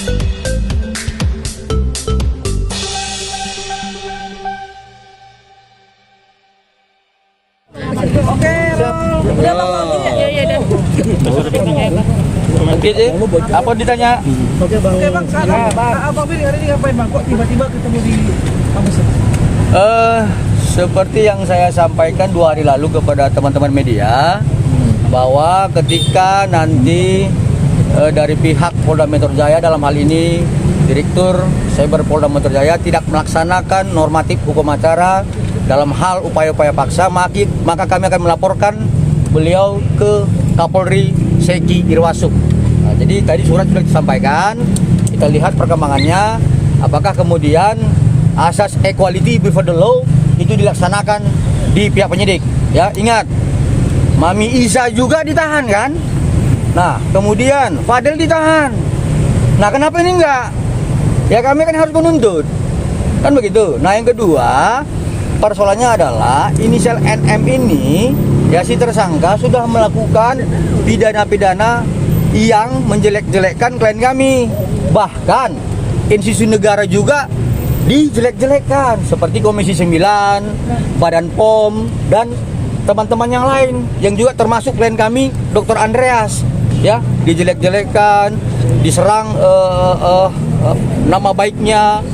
Oke, udah Bang. Iya. Apa ditanya? Oke Bang, sekarang Abang Billy hari ini ngapain Bang? Kok tiba-tiba ketemu di kampus? Seperti yang saya sampaikan 2 hari lalu kepada teman-teman media, bahwa ketika nanti dari pihak Polda Metro Jaya, dalam hal ini Direktur Cyber Polda Metro Jaya, tidak melaksanakan normatif hukum acara dalam hal upaya-upaya paksa, maka kami akan melaporkan beliau ke Kapolri Seki Irwasum. Nah, jadi tadi surat sudah disampaikan, kita lihat perkembangannya, apakah kemudian asas equality before the law itu dilaksanakan di pihak penyidik. Ya, ingat, Mami Isa juga ditahan kan? Nah, kemudian Fadel ditahan. Nah, kenapa ini enggak? Ya kami kan harus menuntut, kan begitu. Nah, yang kedua, persoalannya adalah inisial NM ini, ya si tersangka sudah melakukan pidana-pidana yang menjelek-jelekkan klien kami. Bahkan institusi negara juga dijelek-jelekkan, seperti Komisi 9, Badan POM, dan teman-teman yang lain, yang juga termasuk klien kami, Dr. Andreas, ya dijelek-jelekkan, diserang nama baiknya,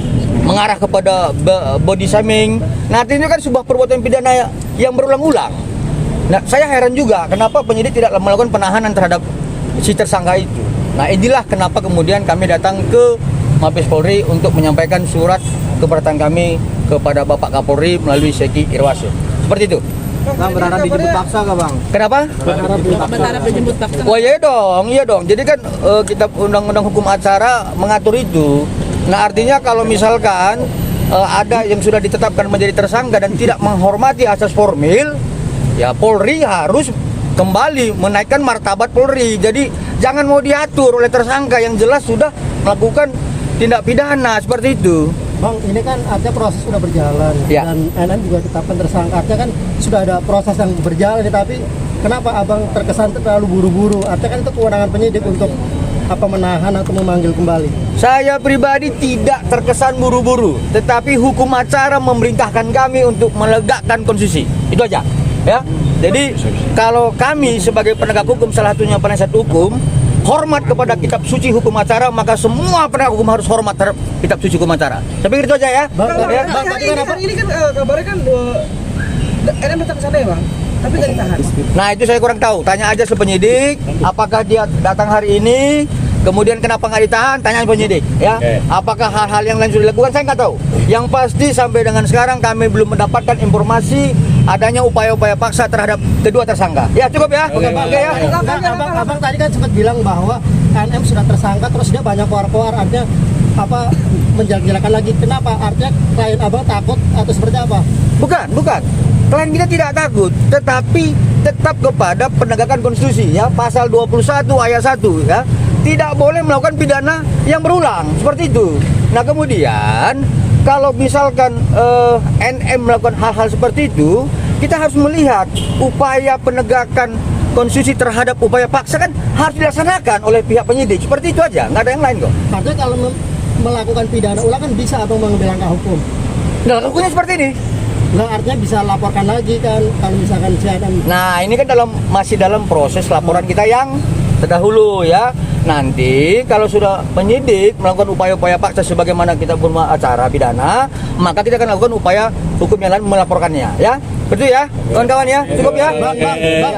mengarah kepada body shaming. Nah, ini kan sebuah perbuatan pidana yang berulang-ulang. Nah, saya heran juga kenapa penyidik tidak melakukan penahanan terhadap si tersangka itu. Nah, inilah kenapa kemudian kami datang ke Mabes Polri untuk menyampaikan surat keberatan kami kepada Bapak Kapolri melalui Seki Irwasum. Seperti itu. Bang, berharap dijemput paksa nggak Bang? Kenapa? Berharap dijemput paksa. Oh iya dong. Jadi kan kitab undang-undang hukum acara mengatur itu. Nah, artinya kalau misalkan ada yang sudah ditetapkan menjadi tersangka dan tidak menghormati asas formil, ya Polri harus kembali menaikkan martabat Polri. Jadi jangan mau diatur oleh tersangka yang jelas sudah melakukan tindak pidana seperti itu. Bang, ini kan artinya proses sudah berjalan, ya. Dan NM juga ditetapkan tersangka. Artinya kan sudah ada proses yang berjalan, tapi kenapa Abang terkesan terlalu buru-buru? Artinya kan itu kewenangan penyidik untuk menahan atau memanggil kembali. Saya pribadi tidak terkesan buru-buru, tetapi hukum acara memerintahkan kami untuk menegakkan konstitusi. Itu aja, ya. Jadi kalau kami sebagai penegak hukum, salah satunya penasihat hukum, hormat kepada kitab suci hukum acara, maka semua penegak hukum harus hormat terhadap kitab suci hukum acara. Saya pikir itu aja ya. Bang, ini kan kabarnya kan NM datang ke sana ya Bang, tapi nggak ditahan. Nah, itu saya kurang tahu. Tanya aja penyidik, apakah dia datang hari ini, kemudian kenapa nggak ditahan, tanya penyidik, ya. Apakah hal-hal yang lain sudah dilakukan, saya nggak tahu. Yang pasti sampai dengan sekarang kami belum mendapatkan informasi adanya upaya-upaya paksa terhadap kedua tersangka. Ya, cukup ya. Oke ya. Abang tadi kan sempat bilang bahwa NM sudah tersangka, terus dia banyak keluar-keluar, artinya menjelek-jelekan lagi. Kenapa? Artinya klien Abang takut atau seperti apa? Bukan. Klien kita tidak takut, tetapi tetap kepada penegakan konstitusi, ya. Pasal 21 ayat 1, ya. Tidak boleh melakukan pidana yang berulang, seperti itu. Nah, kemudian kalau misalkan NM melakukan hal-hal seperti itu, kita harus melihat upaya penegakan konstitusi terhadap upaya paksa kan harus dilaksanakan oleh pihak penyidik. Seperti itu aja, nggak ada yang lain kok. Artinya kalau melakukan pidana ulang kan bisa atau mengambil langkah hukum? Nah, hukumnya seperti ini. Nah, artinya bisa laporkan lagi kan kalau misalkan CNN. Nah, ini kan masih dalam proses laporan kita yang terdahulu, ya. Nanti kalau sudah penyidik melakukan upaya-upaya paksa sebagaimana kita punya acara pidana, maka kita akan lakukan upaya hukum yang lain melaporkannya, ya. Betul ya, kawan-kawan ya. Cukup ya. Bang,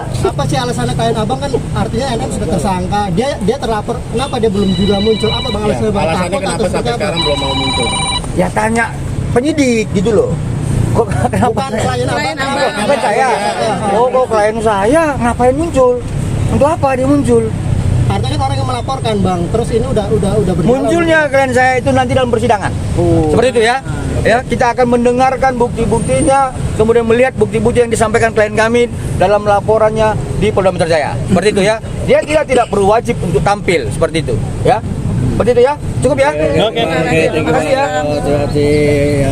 apa sih alasannya klien Abang kan artinya NM sudah tersangka, dia terlapor, kenapa dia belum juga muncul? Apa Bang alasannya? Bang, alasannya kenapa sampai sekarang belum mau muncul? Ya tanya penyidik gitu loh. Kok kenapa? Bukan klien Abang. Bukan saya. Kok klien saya ngapain muncul? Untuk apa dia muncul? Artinya kan orang yang melaporkan Bang, terus ini udah berjalan. Munculnya klien saya itu nanti dalam persidangan. Seperti itu ya. Ya, kita akan mendengarkan bukti-buktinya, kemudian melihat bukti-bukti yang disampaikan klien kami dalam laporannya di Polda Metro Jaya. Seperti itu ya. Dia tidak perlu wajib untuk tampil seperti itu, ya. Seperti itu ya. Cukup ya. Oke. Terima kasih ya. Terima kasih.